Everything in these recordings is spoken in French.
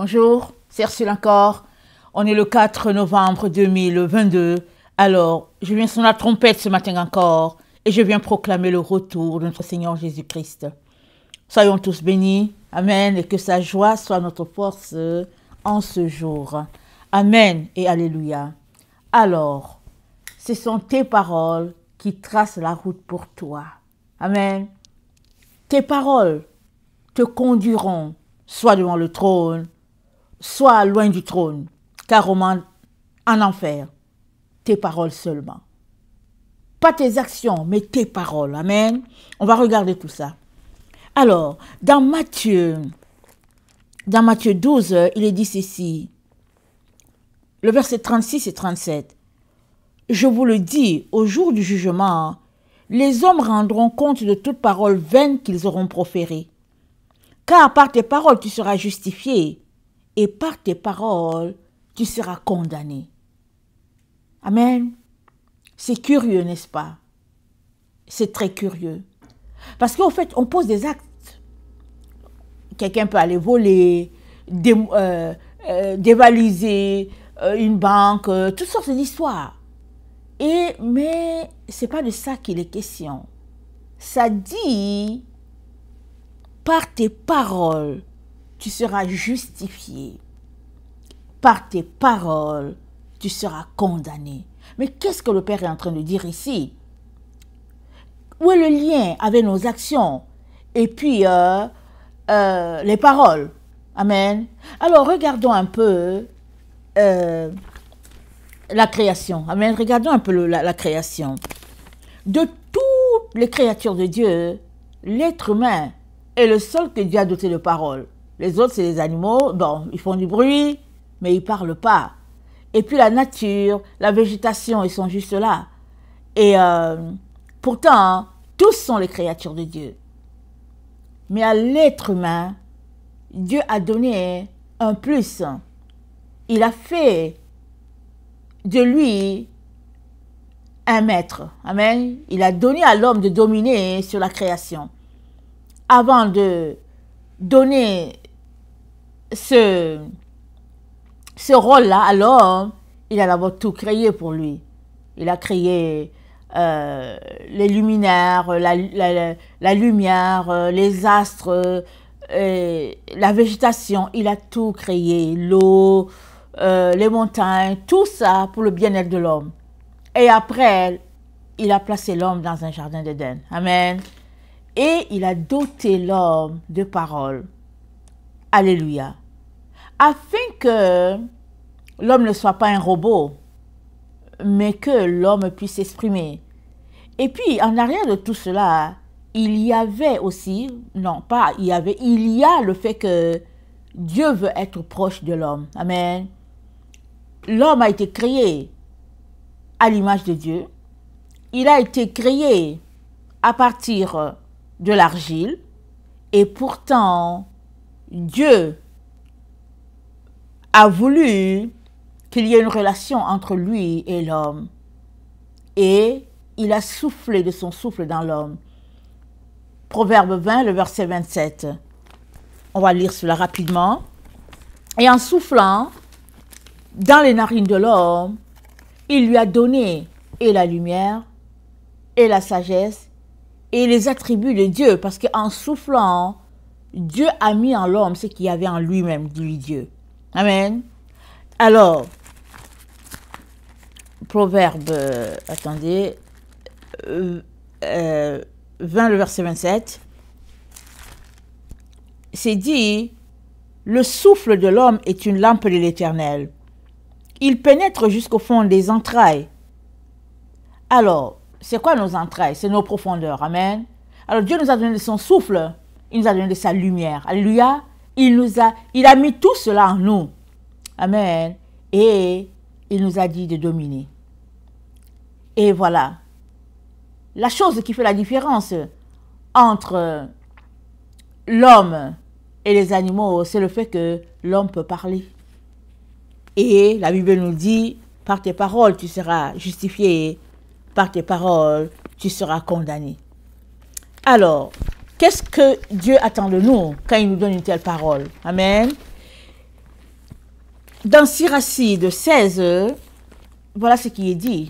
Bonjour, c'est Ursule encore. On est le 4 novembre 2022. Alors, je viens sonner la trompette ce matin encore et je viens proclamer le retour de notre Seigneur Jésus-Christ. Soyons tous bénis. Amen. Et que sa joie soit notre force en ce jour. Amen et alléluia. Alors, ce sont tes paroles qui tracent la route pour toi. Amen. Tes paroles te conduiront soit devant le trône, soit loin du trône, car en enfer, tes paroles seulement. Pas tes actions, mais tes paroles. Amen. On va regarder tout ça. Alors, dans Matthieu 12, il est dit ceci, le verset 36 et 37. Je vous le dis, au jour du jugement, les hommes rendront compte de toute parole vaine qu'ils auront proférée. Car par tes paroles, tu seras justifié, et par tes paroles, tu seras condamné. Amen. C'est curieux, n'est-ce pas? C'est très curieux. Parce qu'en fait, on pose des actes. Quelqu'un peut aller voler, dévaliser une banque, toutes sortes d'histoires. Mais ce n'est pas de ça qu'il est question. Ça dit, par tes paroles, tu seras justifié. Par tes paroles, tu seras condamné. Mais qu'est-ce que le Père est en train de dire ici? Où est le lien avec nos actions et puis les paroles? Amen. Alors, regardons un peu la création. Amen. Regardons un peu la création. De toutes les créatures de Dieu, l'être humain est le seul que Dieu a doté de paroles. Les autres, c'est les animaux. Bon, ils font du bruit, mais ils ne parlent pas. Et puis la nature, la végétation, ils sont juste là. Et pourtant, tous sont les créatures de Dieu. Mais à l'être humain, Dieu a donné un plus. Il a fait de lui un maître. Amen. Il a donné à l'homme de dominer sur la création. Avant de donner ce rôle-là à l'homme, il a d'abord tout créé pour lui. Il a créé les luminaires, la lumière, les astres, la végétation. Il a tout créé, l'eau, les montagnes, tout ça pour le bien-être de l'homme. Et après, il a placé l'homme dans un jardin d'Éden. Amen. Et il a doté l'homme de paroles. Alléluia. Afin que l'homme ne soit pas un robot, mais que l'homme puisse s'exprimer. Et puis, en arrière de tout cela, il y avait aussi, non pas il y avait, il y a le fait que Dieu veut être proche de l'homme. Amen. L'homme a été créé à l'image de Dieu. Il a été créé à partir de l'argile. Et pourtant, Dieu a voulu qu'il y ait une relation entre lui et l'homme. Et il a soufflé de son souffle dans l'homme. Proverbe 20, le verset 27. On va lire cela rapidement. Et en soufflant dans les narines de l'homme, il lui a donné et la lumière, et la sagesse, et les attributs de Dieu. Parce qu'en soufflant, Dieu a mis en l'homme ce qu'il y avait en lui-même, dit Dieu. Amen. Alors, Proverbe, attendez, 20, le verset 27, c'est dit, le souffle de l'homme est une lampe de l'Éternel. Il pénètre jusqu'au fond des entrailles. Alors, c'est quoi nos entrailles? C'est nos profondeurs. Amen. Alors, Dieu nous a donné de son souffle, il nous a donné de sa lumière. Alléluia. Il a mis tout cela en nous. Amen. Et il nous a dit de dominer. Et voilà. La chose qui fait la différence entre l'homme et les animaux, c'est le fait que l'homme peut parler. Et la Bible nous dit, par tes paroles, tu seras justifié. Par tes paroles, tu seras condamné. Alors, qu'est-ce que Dieu attend de nous quand il nous donne une telle parole? Amen. Dans Siracide 16, voilà ce qui est dit.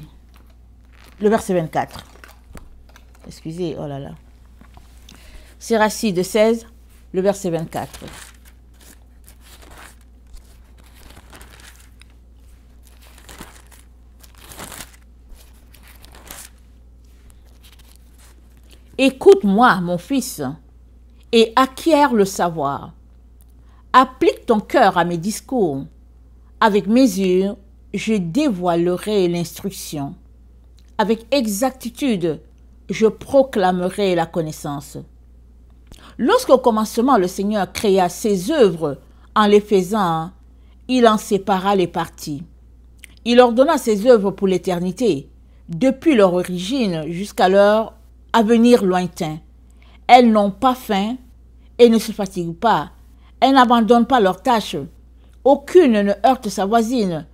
Le verset 24. Excusez, oh là là. Siracide 16, le verset 24. Écoute-moi, mon fils, et acquiert le savoir. Applique ton cœur à mes discours. Avec mesure, je dévoilerai l'instruction. Avec exactitude, je proclamerai la connaissance. Lorsqu'au commencement, le Seigneur créa ses œuvres en les faisant, il en sépara les parties. Il ordonna ses œuvres pour l'éternité, depuis leur origine jusqu'à leur avenir lointain. Elles n'ont pas faim et ne se fatiguent pas. Elles n'abandonnent pas leurs tâches. Aucune ne heurte sa voisine.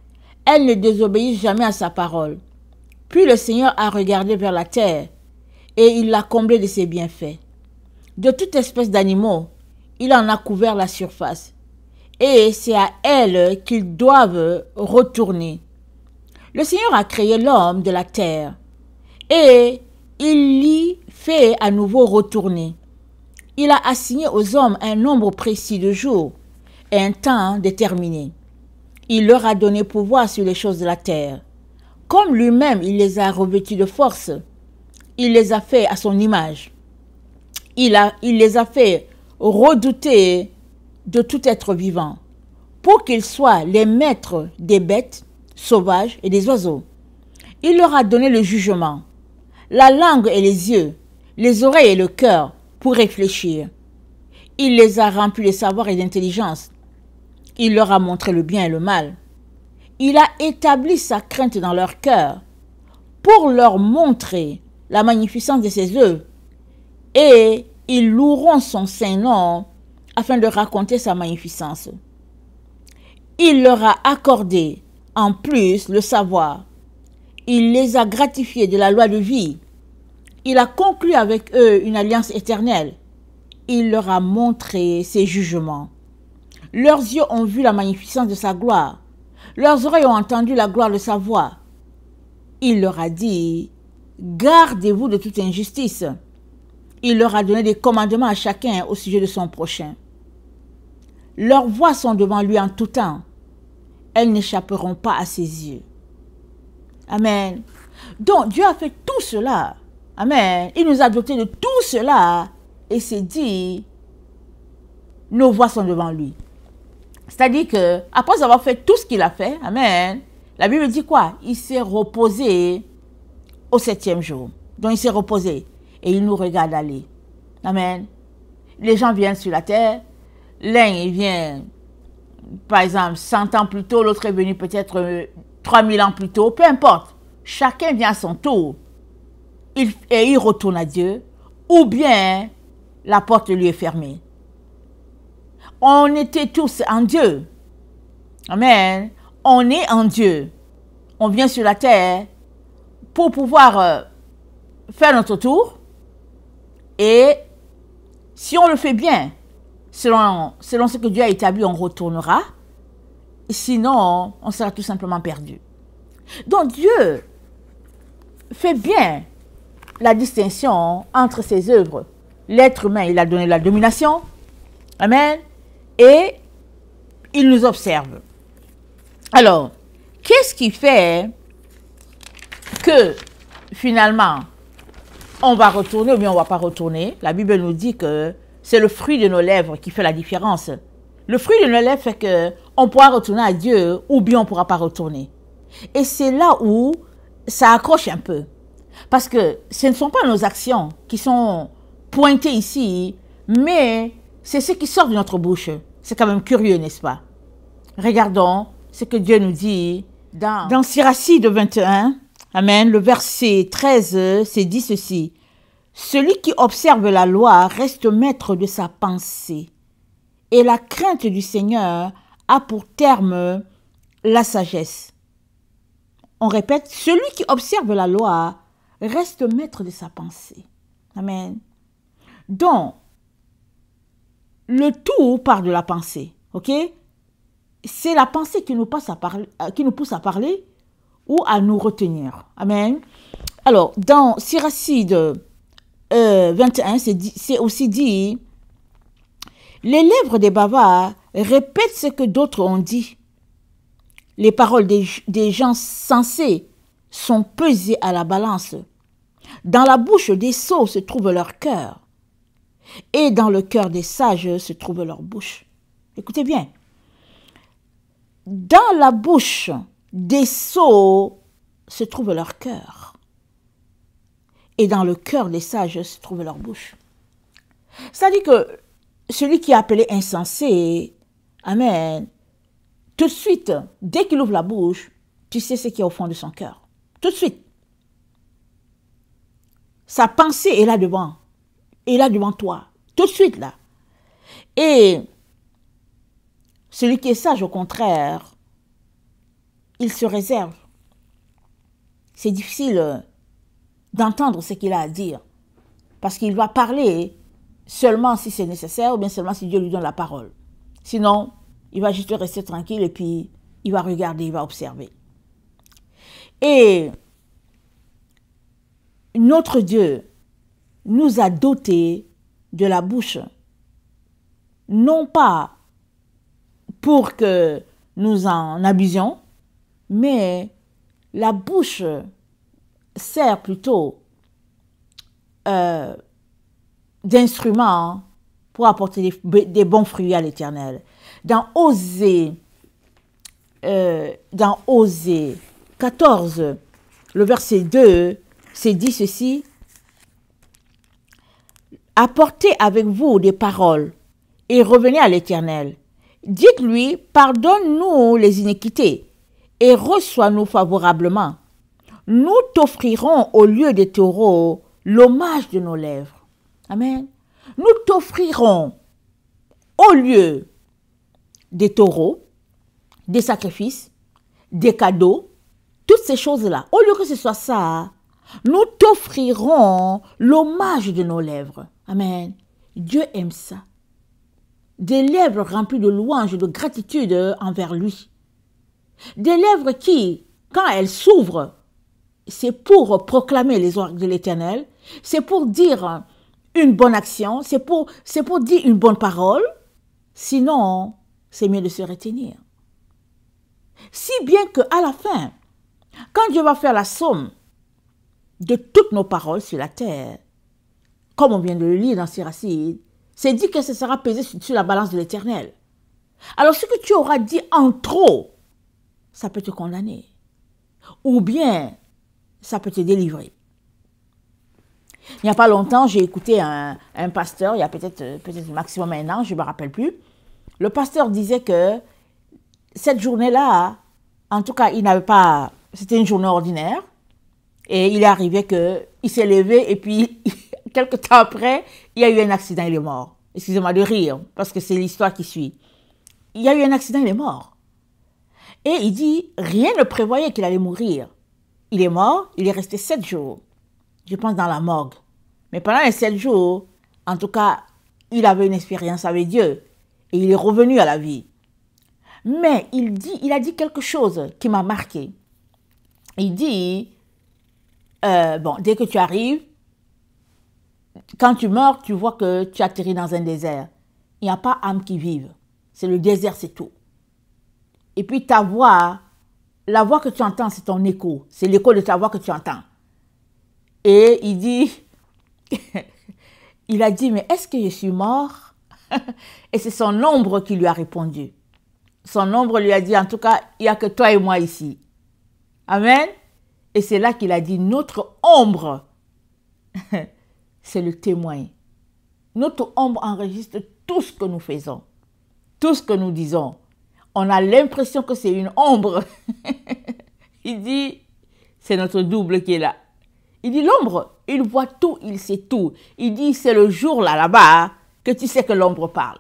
Elles ne désobéissent jamais à sa parole. Puis le Seigneur a regardé vers la terre et il l'a comblée de ses bienfaits. De toute espèce d'animaux, il en a couvert la surface. Et c'est à elles qu'ils doivent retourner. Le Seigneur a créé l'homme de la terre et il l'y fait à nouveau retourner. Il a assigné aux hommes un nombre précis de jours et un temps déterminé. Il leur a donné pouvoir sur les choses de la terre. Comme lui-même, il les a revêtus de force. Il les a fait à son image. Il les a fait redouter de tout être vivant, pour qu'ils soient les maîtres des bêtes sauvages et des oiseaux. Il leur a donné le jugement, la langue et les yeux, les oreilles et le cœur pour réfléchir. Il les a remplis de savoir et d'intelligence. Il leur a montré le bien et le mal. Il a établi sa crainte dans leur cœur pour leur montrer la magnificence de ses œuvres, et ils loueront son saint nom afin de raconter sa magnificence. Il leur a accordé en plus le savoir. Il les a gratifiés de la loi de vie. Il a conclu avec eux une alliance éternelle. Il leur a montré ses jugements. Leurs yeux ont vu la magnificence de sa gloire. Leurs oreilles ont entendu la gloire de sa voix. Il leur a dit, gardez-vous de toute injustice. Il leur a donné des commandements à chacun au sujet de son prochain. Leurs voix sont devant lui en tout temps. Elles n'échapperont pas à ses yeux. Amen. Donc Dieu a fait tout cela. Amen. Il nous a dotés de tout cela et s'est dit, nos voix sont devant lui. C'est-à-dire que après avoir fait tout ce qu'il a fait, amen, la Bible dit quoi? Il s'est reposé au 7e jour. Donc il s'est reposé et il nous regarde aller. Amen. Les gens viennent sur la terre. L'un il vient, par exemple, 100 ans plus tôt, l'autre est venu peut-être 3000 ans plus tôt, peu importe. Chacun vient à son tour. Et il retourne à Dieu, ou bien la porte lui est fermée. On était tous en Dieu. Amen. On est en Dieu. On vient sur la terre pour pouvoir faire notre tour. Et si on le fait bien, selon ce que Dieu a établi, on retournera. Sinon, on sera tout simplement perdu. Donc Dieu fait bien la distinction entre ses œuvres. L'être humain, il a donné la domination. Amen. Et il nous observe. Alors, qu'est-ce qui fait que finalement, on va retourner ou bien on ne va pas retourner? La Bible nous dit que c'est le fruit de nos lèvres qui fait la différence. Le fruit de nos lèvres fait qu'on pourra retourner à Dieu ou bien on ne pourra pas retourner. Et c'est là où ça accroche un peu. Parce que ce ne sont pas nos actions qui sont pointées ici, mais c'est ce qui sort de notre bouche. C'est quand même curieux, n'est-ce pas? Regardons ce que Dieu nous dit dans Siracide 21. Amen. Le verset 13, c'est dit ceci. Celui qui observe la loi reste maître de sa pensée. Et la crainte du Seigneur a pour terme la sagesse. On répète, celui qui observe la loi reste maître de sa pensée. Amen. Donc, le tout part de la pensée, ok? c'est la pensée qui nous pousse à parler ou à nous retenir. Amen. Alors, dans Siracide 21, c'est aussi dit, les lèvres des bavards répètent ce que d'autres ont dit. Les paroles des gens sensés sont pesées à la balance. Dans la bouche des sots se trouve leur cœur, et dans le cœur des sages se trouve leur bouche. Écoutez bien. Dans la bouche des sots se trouve leur cœur, et dans le cœur des sages se trouve leur bouche. C'est-à-dire que celui qui est appelé insensé, amen, tout de suite, dès qu'il ouvre la bouche, tu sais ce qu'il y a au fond de son cœur. Tout de suite. Sa pensée est là devant. Est là devant toi. Tout de suite là. Et celui qui est sage, au contraire, il se réserve. C'est difficile d'entendre ce qu'il a à dire. Parce qu'il va parler seulement si c'est nécessaire ou bien seulement si Dieu lui donne la parole. Sinon, il va juste rester tranquille et puis il va regarder, il va observer. Et notre Dieu nous a dotés de la bouche, non pas pour que nous en abusions, mais la bouche sert plutôt d'instrument pour apporter des bons fruits à l'Éternel. Dans Osée 14, le verset 2, c'est dit ceci: apportez avec vous des paroles et revenez à l'Éternel. Dites-lui, pardonne-nous les iniquités et reçois-nous favorablement. Nous t'offrirons au lieu des taureaux l'hommage de nos lèvres. Amen. Nous t'offrirons au lieu des taureaux, des sacrifices, des cadeaux, toutes ces choses-là. Au lieu que ce soit ça, nous t'offrirons l'hommage de nos lèvres. Amen. Dieu aime ça. Des lèvres remplies de louanges et de gratitude envers lui. Des lèvres qui, quand elles s'ouvrent, c'est pour proclamer les oracles de l'Éternel, c'est pour dire une bonne action, c'est pour dire une bonne parole. Sinon, c'est mieux de se retenir. Si bien qu'à la fin, quand Dieu va faire la somme de toutes nos paroles sur la terre, comme on vient de le lire dans Siracide, c'est dit que ce sera pesé sur la balance de l'Éternel. Alors ce que tu auras dit en trop, ça peut te condamner. Ou bien, ça peut te délivrer. Il n'y a pas longtemps, j'ai écouté un pasteur, il y a peut-être maximum 1 an, je ne me rappelle plus. Le pasteur disait que cette journée-là, en tout cas, il n'avait pas... C'était une journée ordinaire. Et il est arrivé qu'il s'est levé et puis, quelques temps après, il y a eu un accident, il est mort. Excusez-moi de rire, parce que c'est l'histoire qui suit. Il y a eu un accident, il est mort. Et il dit, rien ne prévoyait qu'il allait mourir. Il est mort, il est resté 7 jours, je pense dans la morgue. Mais pendant les 7 jours, en tout cas, il avait une expérience avec Dieu. Et il est revenu à la vie. Mais il a dit quelque chose qui m'a marqué. Il dit, bon, dès que tu arrives, quand tu meurs, tu vois que tu atterris dans un désert. Il n'y a pas âme qui vive. C'est le désert, c'est tout. Et puis ta voix, la voix que tu entends, c'est ton écho. C'est l'écho de ta voix que tu entends. Et il dit, il a dit, mais est-ce que je suis mort? Et c'est son ombre qui lui a répondu. Son ombre lui a dit, en tout cas, il n'y a que toi et moi ici. Amen. Et c'est là qu'il a dit, notre ombre, c'est le témoin. Notre ombre enregistre tout ce que nous faisons, tout ce que nous disons. On a l'impression que c'est une ombre. Il dit, c'est notre double qui est là. Il dit, l'ombre, il voit tout, il sait tout. Il dit, c'est le jour là-bas que tu sais que l'ombre parle.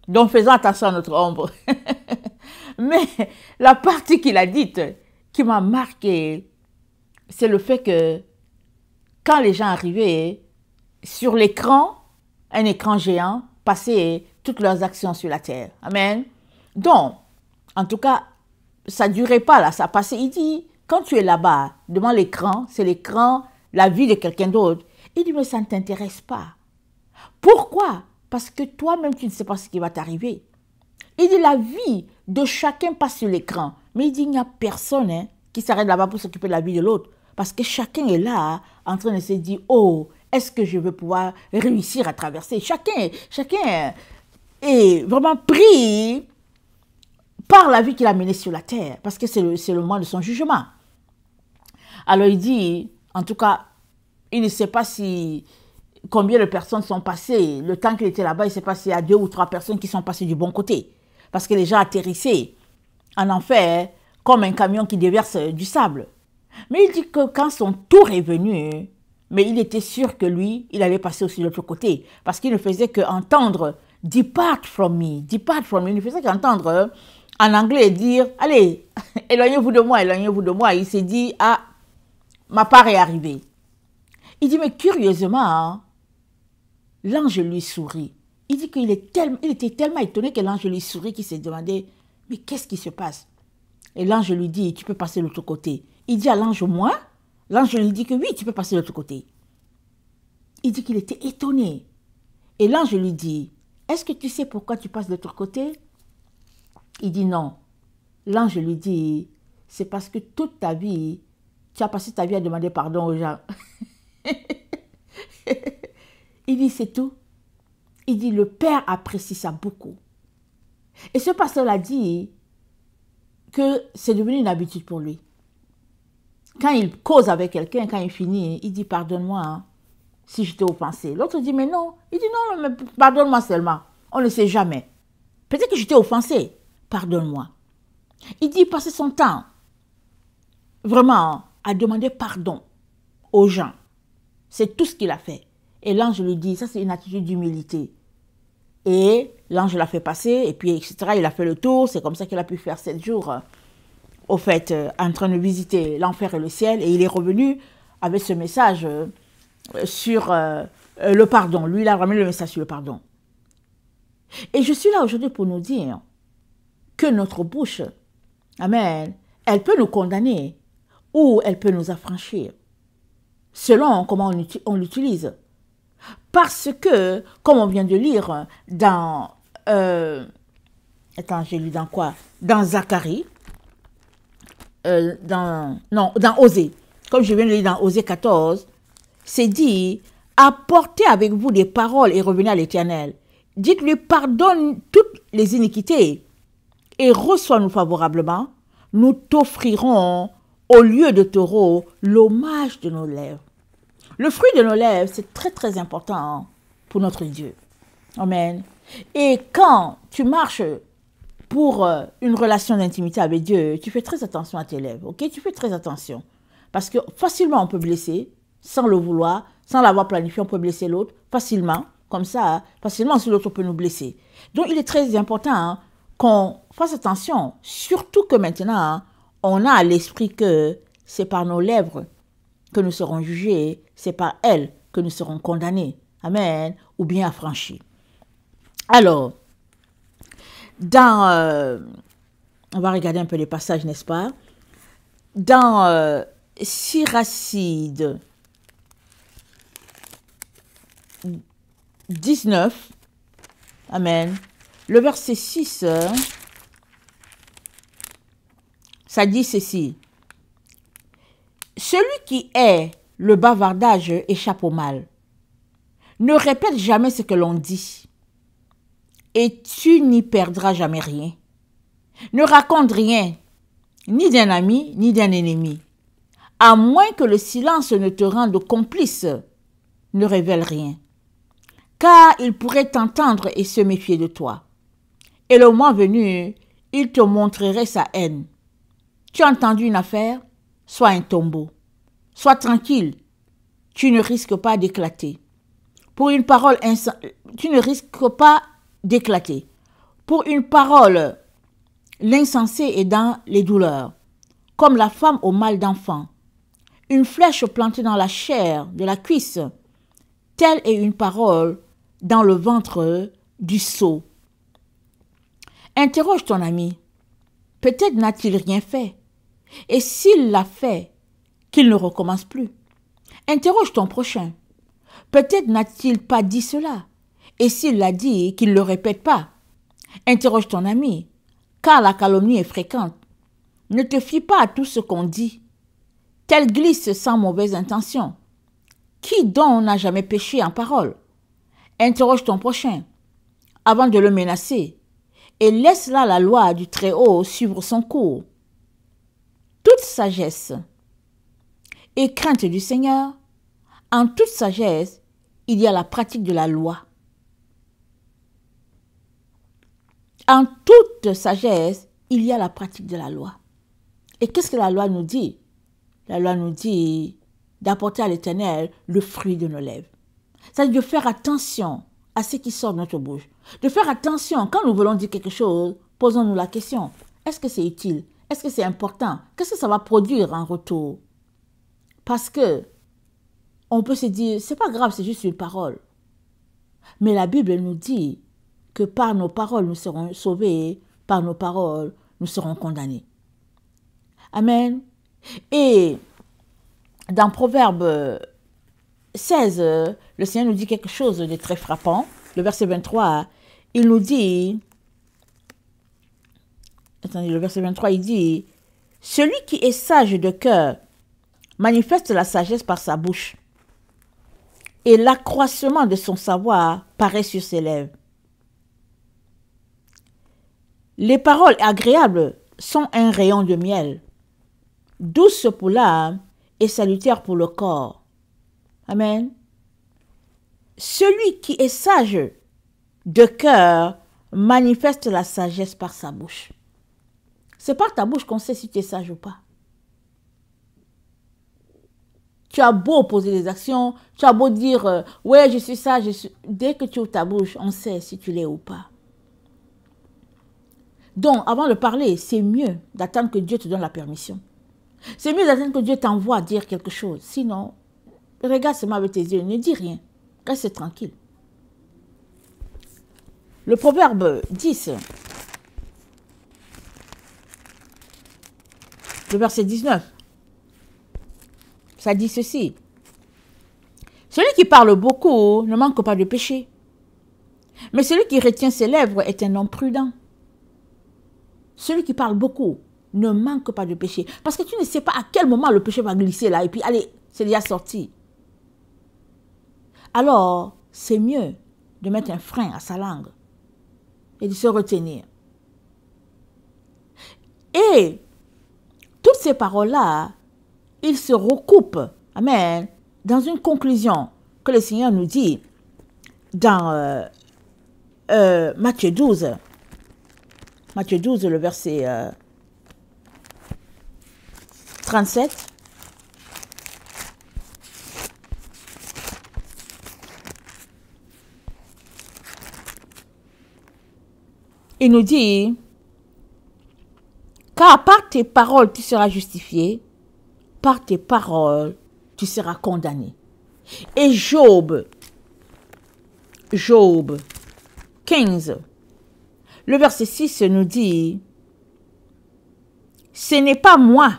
Donc faisons attention à notre ombre. Mais la partie qu'il a dite, qui m'a marqué, c'est le fait que quand les gens arrivaient sur l'écran, un écran géant, passaient toutes leurs actions sur la terre. Amen. Donc, En tout cas, ça ne durait pas là, ça passait. Il dit, quand tu es là-bas, devant l'écran, c'est l'écran, la vie de quelqu'un d'autre. Il dit, mais ça ne t'intéresse pas. Pourquoi? Parce que toi-même, tu ne sais pas ce qui va t'arriver. Il dit, la vie de chacun passe sur l'écran. Mais il dit, il n'y a personne qui s'arrête là-bas pour s'occuper de la vie de l'autre. Parce que chacun est là, en train de se dire, oh, est-ce que je vais pouvoir réussir à traverser? Chacun est vraiment pris par la vie qu'il a menée sur la terre. Parce que c'est le moment de son jugement. Alors il dit, en tout cas, il ne sait pas si combien de personnes sont passées. Le temps qu'il était là-bas, il ne sait pas s'il y a 2 ou 3 personnes qui sont passées du bon côté. Parce que les gens atterrissaient en enfer comme un camion qui déverse du sable. Mais il dit que quand son tour est venu, mais il était sûr que lui, il allait passer aussi de l'autre côté. Parce qu'il ne faisait qu'entendre « Depart from me »,« Depart from me ». Il ne faisait qu'entendre en anglais dire « Allez, éloignez-vous de moi, éloignez-vous de moi ». Il s'est dit « Ah, ma part est arrivée ». Il dit, mais curieusement, l'ange lui sourit. Il dit qu'il était tellement étonné que l'ange lui sourit qu'il s'est demandé, mais qu'est-ce qui se passe? Et l'ange lui dit, tu peux passer de l'autre côté. Il dit à l'ange, moi? L'ange lui dit que oui, tu peux passer de l'autre côté. Il dit qu'il était étonné. Et l'ange lui dit, est-ce que tu sais pourquoi tu passes de l'autre côté? Il dit non. L'ange lui dit, c'est parce que toute ta vie, tu as passé ta vie à demander pardon aux gens. Il dit, c'est tout. Il dit, le Père apprécie ça beaucoup. Et ce pasteur a dit que c'est devenu une habitude pour lui. Quand il cause avec quelqu'un, quand il finit, il dit, pardonne-moi si je t'ai offensé. L'autre dit, mais non. Il dit, non, mais pardonne-moi seulement. On ne sait jamais. Peut-être que je t'ai offensé. Pardonne-moi. Il dit, passer son temps vraiment à demander pardon aux gens. C'est tout ce qu'il a fait. Et l'ange lui dit, ça c'est une attitude d'humilité. Et l'ange l'a fait passer, et puis etc. Il a fait le tour, c'est comme ça qu'il a pu faire 7 jours, au fait, en train de visiter l'enfer et le ciel. Et il est revenu avec ce message sur le pardon. Lui, il a ramené le message sur le pardon. Et je suis là aujourd'hui pour nous dire que notre bouche, amen, elle peut nous condamner ou elle peut nous affranchir, selon comment on l'utilise. Parce que, comme on vient de lire dans... attends, j'ai lu dans quoi? Dans Zacharie. Dans Osée. Comme je viens de lire dans Osée 14, c'est dit, apportez avec vous des paroles et revenez à l'Éternel. Dites-lui, pardonne toutes les iniquités et reçois-nous favorablement. Nous t'offrirons au lieu de taureau l'hommage de nos lèvres. Le fruit de nos lèvres, c'est très très important pour notre Dieu. Amen. Et quand tu marches pour une relation d'intimité avec Dieu, tu fais très attention à tes lèvres, ok? Tu fais très attention. Parce que facilement on peut blesser, sans le vouloir, sans l'avoir planifié, on peut blesser l'autre, facilement, comme ça, facilement si l'autre peut nous blesser. Donc il est très important qu'on fasse attention, surtout que maintenant, on a à l'esprit que c'est par nos lèvres que nous serons jugés, c'est par elles que nous serons condamnés. Amen. Ou bien affranchis. Alors, dans... on va regarder un peu les passages, n'est-ce pas? Dans Siracide 19, amen, le verset 6, ça dit ceci. Celui qui hait le bavardage échappe au mal. Ne répète jamais ce que l'on dit, et tu n'y perdras jamais rien. Ne raconte rien, ni d'un ami, ni d'un ennemi. À moins que le silence ne te rende complice, ne révèle rien. Car il pourrait t'entendre et se méfier de toi. Et le moment venu, il te montrerait sa haine. Tu as entendu une affaire? Sois un tombeau. Sois tranquille. Tu ne risques pas d'éclater. Pour une parole tu ne risques pas d'éclater. Pour une parole, l'insensé est dans les douleurs, comme la femme au mal d'enfant. Une flèche plantée dans la chair de la cuisse, telle est une parole dans le ventre du sot. Interroge ton ami Peut-être n'a-t-il rien fait. Et s'il l'a fait, qu'il ne recommence plus. Interroge ton prochain. Peut-être n'a-t-il pas dit cela. Et s'il l'a dit, qu'il ne le répète pas. Interroge ton ami, car la calomnie est fréquente. Ne te fie pas à tout ce qu'on dit. Tel glisse sans mauvaise intention. Qui donc n'a jamais péché en parole? Interroge ton prochain avant de le menacer et laisse là la loi du Très-Haut suivre son cours. Toute sagesse et crainte du Seigneur, en toute sagesse, il y a la pratique de la loi. En toute sagesse, il y a la pratique de la loi. Et qu'est-ce que la loi nous dit? La loi nous dit d'apporter à l'Éternel le fruit de nos lèvres. C'est-à-dire de faire attention à ce qui sort de notre bouche. De faire attention, quand nous voulons dire quelque chose, posons-nous la question. Est-ce que c'est utile? Est-ce que c'est important? Qu'est-ce que ça va produire en retour? Parce que on peut se dire, c'est pas grave, c'est juste une parole. Mais la Bible nous dit que par nos paroles, nous serons sauvés, par nos paroles, nous serons condamnés. Amen. Et dans Proverbe 16, le Seigneur nous dit quelque chose de très frappant. Le verset 23, il nous dit, attendez, le verset 23, il dit, « Celui qui est sage de cœur manifeste la sagesse par sa bouche, et l'accroissement de son savoir paraît sur ses lèvres. Les paroles agréables sont un rayon de miel, douces pour l'âme et salutaires pour le corps. » Amen. Celui qui est sage de cœur manifeste la sagesse par sa bouche. C'est par ta bouche qu'on sait si tu es sage ou pas. Tu as beau poser des actions, tu as beau dire « ouais, je suis sage », dès que tu ouvres ta bouche, on sait si tu l'es ou pas. Donc, avant de parler, c'est mieux d'attendre que Dieu te donne la permission. C'est mieux d'attendre que Dieu t'envoie dire quelque chose. Sinon, regarde seulement avec tes yeux, ne dis rien. Reste tranquille. Le Proverbe 10, le verset 19, ça dit ceci. Celui qui parle beaucoup ne manque pas de péché, mais celui qui retient ses lèvres est un homme prudent. Celui qui parle beaucoup ne manque pas de péché, parce que tu ne sais pas à quel moment le péché va glisser là, et puis allez, c'est déjà sorti. Alors, c'est mieux de mettre un frein à sa langue et de se retenir. Et toutes ces paroles-là, ils se recoupent, amen, dans une conclusion que le Seigneur nous dit dans Matthieu 12. Matthieu 12, le verset 37. Il nous dit, car par tes paroles tu seras justifié, par tes paroles tu seras condamné. Et Job 15, le verset 6 nous dit, ce n'est pas moi,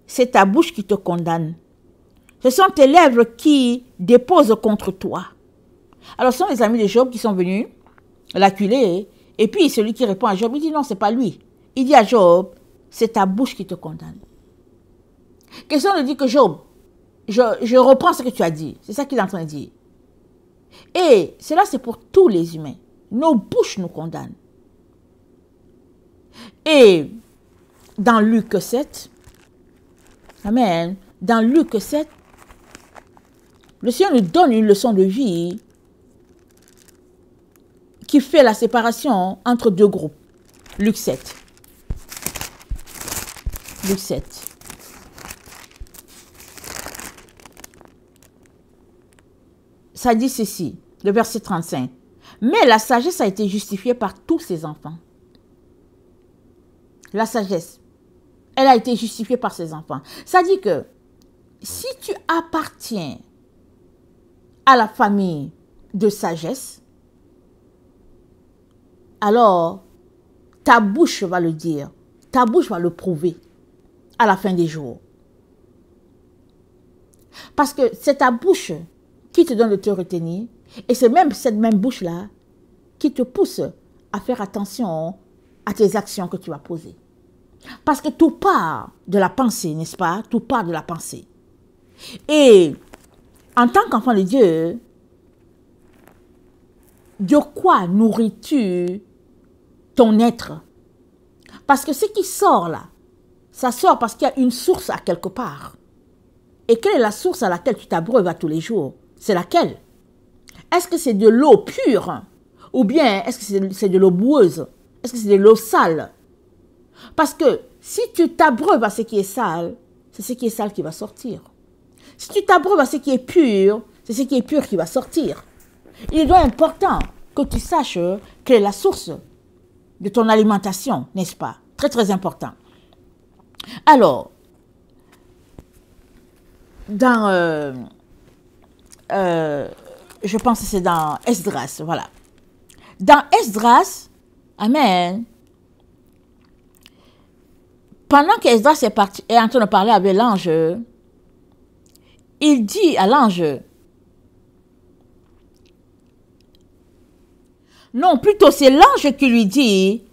c'est ta bouche qui te condamne. Ce sont tes lèvres qui déposent contre toi. Alors ce sont les amis de Job qui sont venus l'acculer. Et puis celui qui répond à Job, il dit non, c'est pas lui. Il dit à Job, c'est ta bouche qui te condamne. Question de dire que Job, je reprends ce que tu as dit. C'est ça qu'il est en train de dire. Et cela c'est pour tous les humains. Nos bouches nous condamnent. Et dans Luc 7, amen, dans Luc 7, le Seigneur nous donne une leçon de vie qui fait la séparation entre deux groupes. Luc 7. Luc 7. Ça dit ceci, le verset 35. Mais la sagesse a été justifiée par tous ses enfants. La sagesse, elle a été justifiée par ses enfants. Ça dit que si tu appartiens à la famille de sagesse, alors ta bouche va le dire, ta bouche va le prouver à la fin des jours. Parce que c'est ta bouche qui te donne de te retenir et c'est même cette même bouche-là qui te pousse à faire attention à tes actions que tu vas poser. Parce que tout part de la pensée, n'est-ce pas? Tout part de la pensée. Et en tant qu'enfant de Dieu, de quoi nourris-tu ton être? Parce que ce qui sort là, ça sort parce qu'il y a une source à quelque part. Et quelle est la source à laquelle tu t'abreuves à tous les jours? C'est laquelle? Est-ce que c'est de l'eau pure? Ou bien est-ce que c'est de l'eau boueuse? Est-ce que c'est de l'eau sale? Parce que si tu t'abreuves à ce qui est sale, c'est ce qui est sale qui va sortir. Si tu t'abreuves à ce qui est pur, c'est ce qui est pur qui va sortir. Il est donc important que tu saches quelle est la source de ton alimentation, n'est-ce pas? Très, très important. Alors, dans, je pense que c'est dans Esdras, voilà. Dans Esdras, amen, pendant qu'Esdras est en train de parler avec l'ange, il dit à l'ange, non, plutôt c'est l'ange qui lui dit,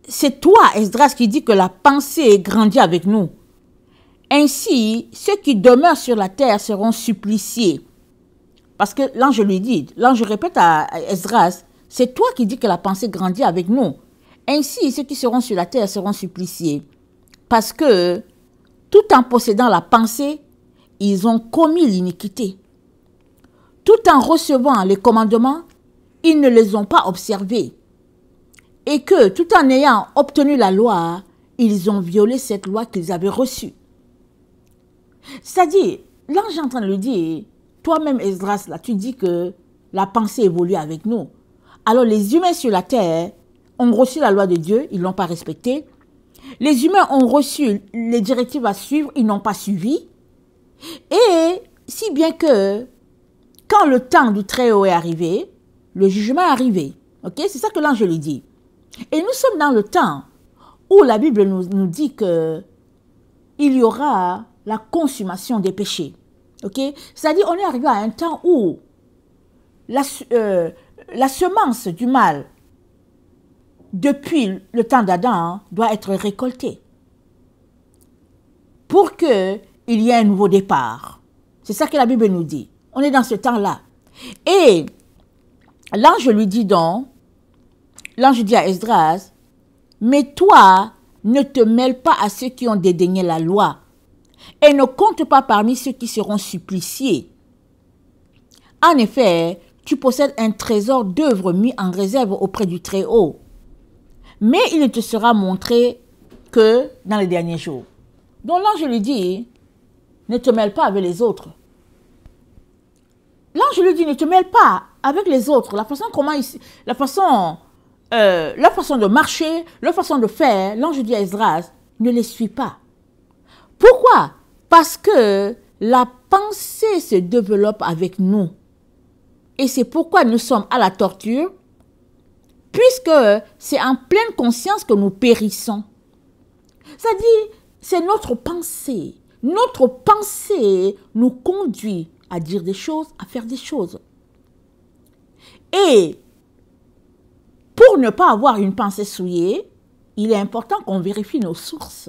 c'est toi, Esdras, qui dit que la pensée grandit avec nous. Ainsi, ceux qui demeurent sur la terre seront suppliciés. Parce que l'ange lui dit, l'ange répète à Esdras, c'est toi qui dis que la pensée grandit avec nous. Ainsi, ceux qui seront sur la terre seront suppliciés. Parce que, tout en possédant la pensée, ils ont commis l'iniquité. Tout en recevant les commandements, ils ne les ont pas observés. Et que, tout en ayant obtenu la loi, ils ont violé cette loi qu'ils avaient reçue. C'est-à-dire, l'ange est en train de lui dire, toi-même Esdras, là, tu dis que la pensée évolue avec nous. Alors les humains sur la terre ont reçu la loi de Dieu, ils ne l'ont pas respectée. Les humains ont reçu les directives à suivre, ils n'ont pas suivi. Et si bien que, quand le temps du Très-Haut est arrivé, le jugement est arrivé. Okay? C'est ça que l'ange lui dit. Et nous sommes dans le temps où la Bible nous dit que il y aura la consommation des péchés. Okay? C'est-à-dire, on est arrivé à un temps où la semence du mal, depuis le temps d'Adam, doit être récoltée pour qu'il y ait un nouveau départ. C'est ça que la Bible nous dit. On est dans ce temps-là. Et l'ange lui dit donc, l'ange dit à Esdras, mais toi, ne te mêle pas à ceux qui ont dédaigné la loi et ne compte pas parmi ceux qui seront suppliciés. En effet, tu possèdes un trésor d'œuvres mis en réserve auprès du Très-Haut. Mais il ne te sera montré que dans les derniers jours. Donc l'ange lui dit, ne te mêle pas avec les autres. L'ange lui dit, ne te mêle pas avec les autres. La façon de marcher, la façon de faire, l'ange dit à Esdras, ne les suis pas. Pourquoi? Parce que la pensée se développe avec nous. Et c'est pourquoi nous sommes à la torture, puisque c'est en pleine conscience que nous périssons. C'est-à-dire, c'est notre pensée. Notre pensée nous conduit à dire des choses, à faire des choses. Et pour ne pas avoir une pensée souillée, il est important qu'on vérifie nos sources.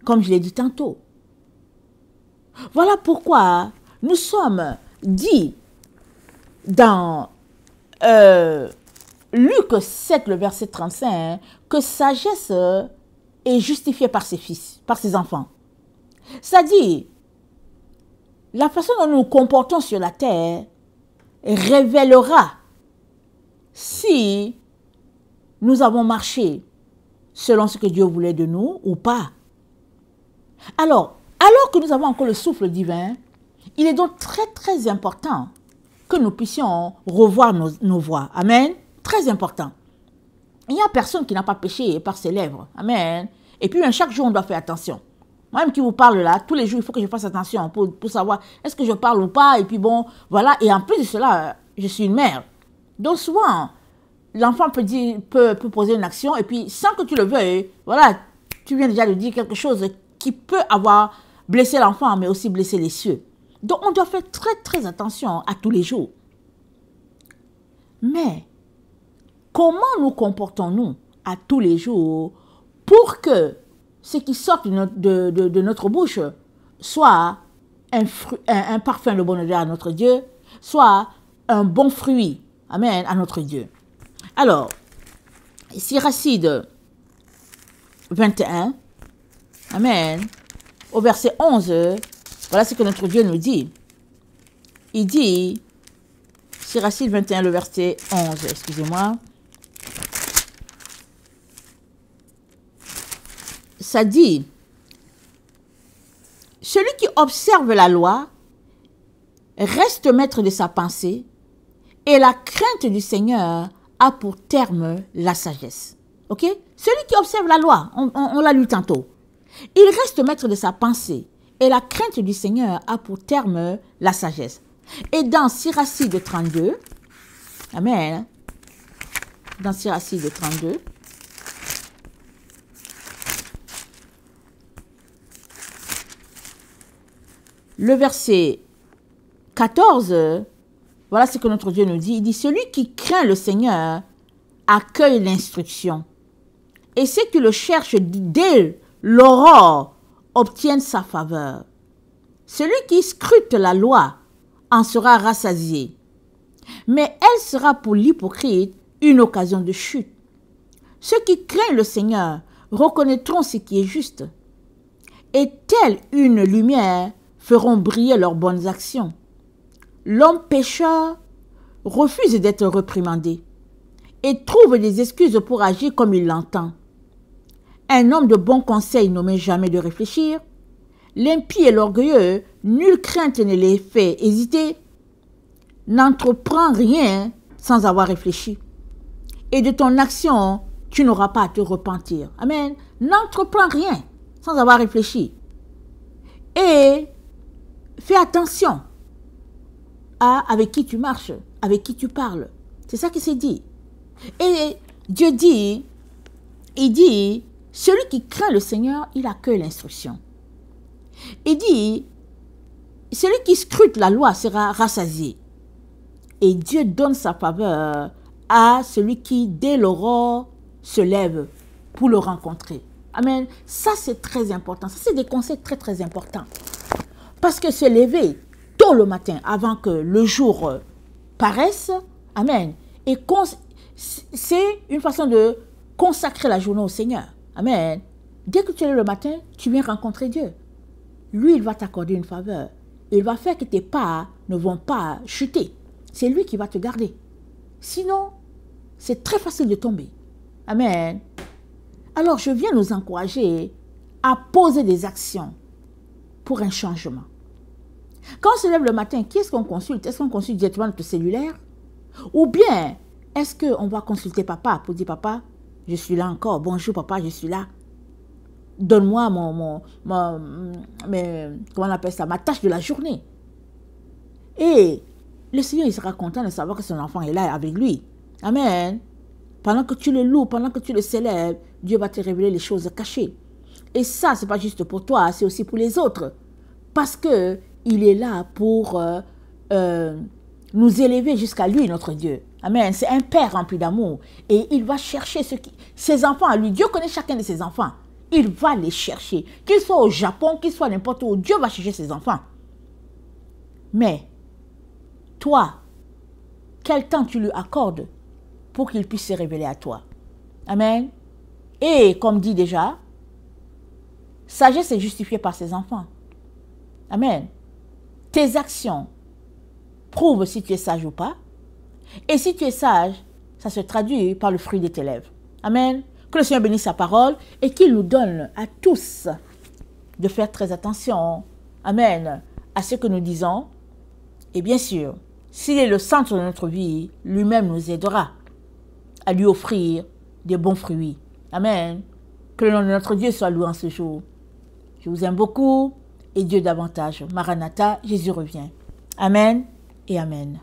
Comme je l'ai dit tantôt. Voilà pourquoi nous sommes dit dans Luc 7, le verset 35, que sagesse est justifiée par ses fils, par ses enfants. C'est-à-dire, la façon dont nous nous comportons sur la terre révélera si nous avons marché selon ce que Dieu voulait de nous ou pas. Alors que nous avons encore le souffle divin, il est donc très très important que nous puissions revoir nos voies. Amen. Très important. Il n'y a personne qui n'a pas péché par ses lèvres. Amen. Et puis chaque jour on doit faire attention. Moi-même qui vous parle là, tous les jours il faut que je fasse attention pour savoir est-ce que je parle ou pas. Et puis bon, voilà. Et en plus de cela, je suis une mère. Donc souvent, l'enfant peut poser une action et puis sans que tu le veuilles, voilà, tu viens déjà de dire quelque chose qui peut avoir blessé l'enfant, mais aussi blessé les cieux. Donc, on doit faire très, très attention à tous les jours. Mais, comment nous comportons-nous à tous les jours pour que ce qui sort de notre bouche soit un parfum de bonne odeur à notre Dieu, soit un bon fruit, amen, à notre Dieu. Alors, Siracide 21, amen, au verset 11, voilà ce que notre Dieu nous dit. Il dit, Siracide 21, le verset 11, excusez-moi. Ça dit, celui qui observe la loi reste maître de sa pensée et la crainte du Seigneur a pour terme la sagesse. Ok? Celui qui observe la loi, on l'a lu tantôt, il reste maître de sa pensée et la crainte du Seigneur a pour terme la sagesse. Et dans Siracide 32, amen, dans Siracide 32, le verset 14, voilà ce que notre Dieu nous dit. Il dit, celui qui craint le Seigneur accueille l'instruction. Et ceux qui le cherchent dès l'aurore obtiennent sa faveur. Celui qui scrute la loi en sera rassasié. Mais elle sera pour l'hypocrite une occasion de chute. Ceux qui craignent le Seigneur reconnaîtront ce qui est juste. Et telle une lumière feront briller leurs bonnes actions. L'homme pécheur refuse d'être réprimandé et trouve des excuses pour agir comme il l'entend. Un homme de bon conseil n'omet jamais de réfléchir. L'impie et l'orgueilleux, nulle crainte ne les fait hésiter. N'entreprends rien sans avoir réfléchi. Et de ton action, tu n'auras pas à te repentir. Amen. N'entreprends rien sans avoir réfléchi. Et fais attention à avec qui tu marches, avec qui tu parles. C'est ça qui s'est dit. Et Dieu dit, il dit, celui qui craint le Seigneur, il accueille l'instruction. Il dit, celui qui scrute la loi sera rassasié. Et Dieu donne sa faveur à celui qui, dès l'aurore, se lève pour le rencontrer. Amen. Ça, c'est très important. Ça, c'est des conseils très, très importants. Parce que se lever tôt le matin, avant que le jour paraisse, amen, et c'est une façon de consacrer la journée au Seigneur. Amen. Dès que tu es le matin, tu viens rencontrer Dieu. Lui, il va t'accorder une faveur. Il va faire que tes pas ne vont pas chuter. C'est lui qui va te garder. Sinon, c'est très facile de tomber. Amen. Alors, je viens nous encourager à poser des actions pour un changement. Quand on se lève le matin, qui est-ce qu'on consulte? Est-ce qu'on consulte directement notre cellulaire? Ou bien, est-ce qu'on va consulter papa pour dire, papa, je suis là encore. Bonjour papa, je suis là. Donne-moi comment on appelle ça, ma tâche de la journée. Et le Seigneur, il sera content de savoir que son enfant est là avec lui. Amen. Pendant que tu le loues, pendant que tu le célèbres, Dieu va te révéler les choses cachées. Et ça, ce n'est pas juste pour toi, c'est aussi pour les autres. Parce qu'il est là pour nous élever jusqu'à lui, notre Dieu. Amen. C'est un Père rempli d'amour. Et il va chercher ses enfants à lui. Dieu connaît chacun de ses enfants. Il va les chercher. Qu'il soit au Japon, qu'il soit n'importe où, Dieu va chercher ses enfants. Mais, toi, quel temps tu lui accordes pour qu'il puisse se révéler à toi? Amen. Et comme dit déjà, sagesse est justifiée par ses enfants. Amen. Tes actions prouvent si tu es sage ou pas. Et si tu es sage, ça se traduit par le fruit de tes lèvres. Amen. Que le Seigneur bénisse sa parole et qu'il nous donne à tous de faire très attention, amen, à ce que nous disons. Et bien sûr, s'il est le centre de notre vie, lui-même nous aidera à lui offrir des bons fruits. Amen. Que le nom de notre Dieu soit loué en ce jour. Je vous aime beaucoup et Dieu davantage. Maranatha, Jésus revient. Amen et amen.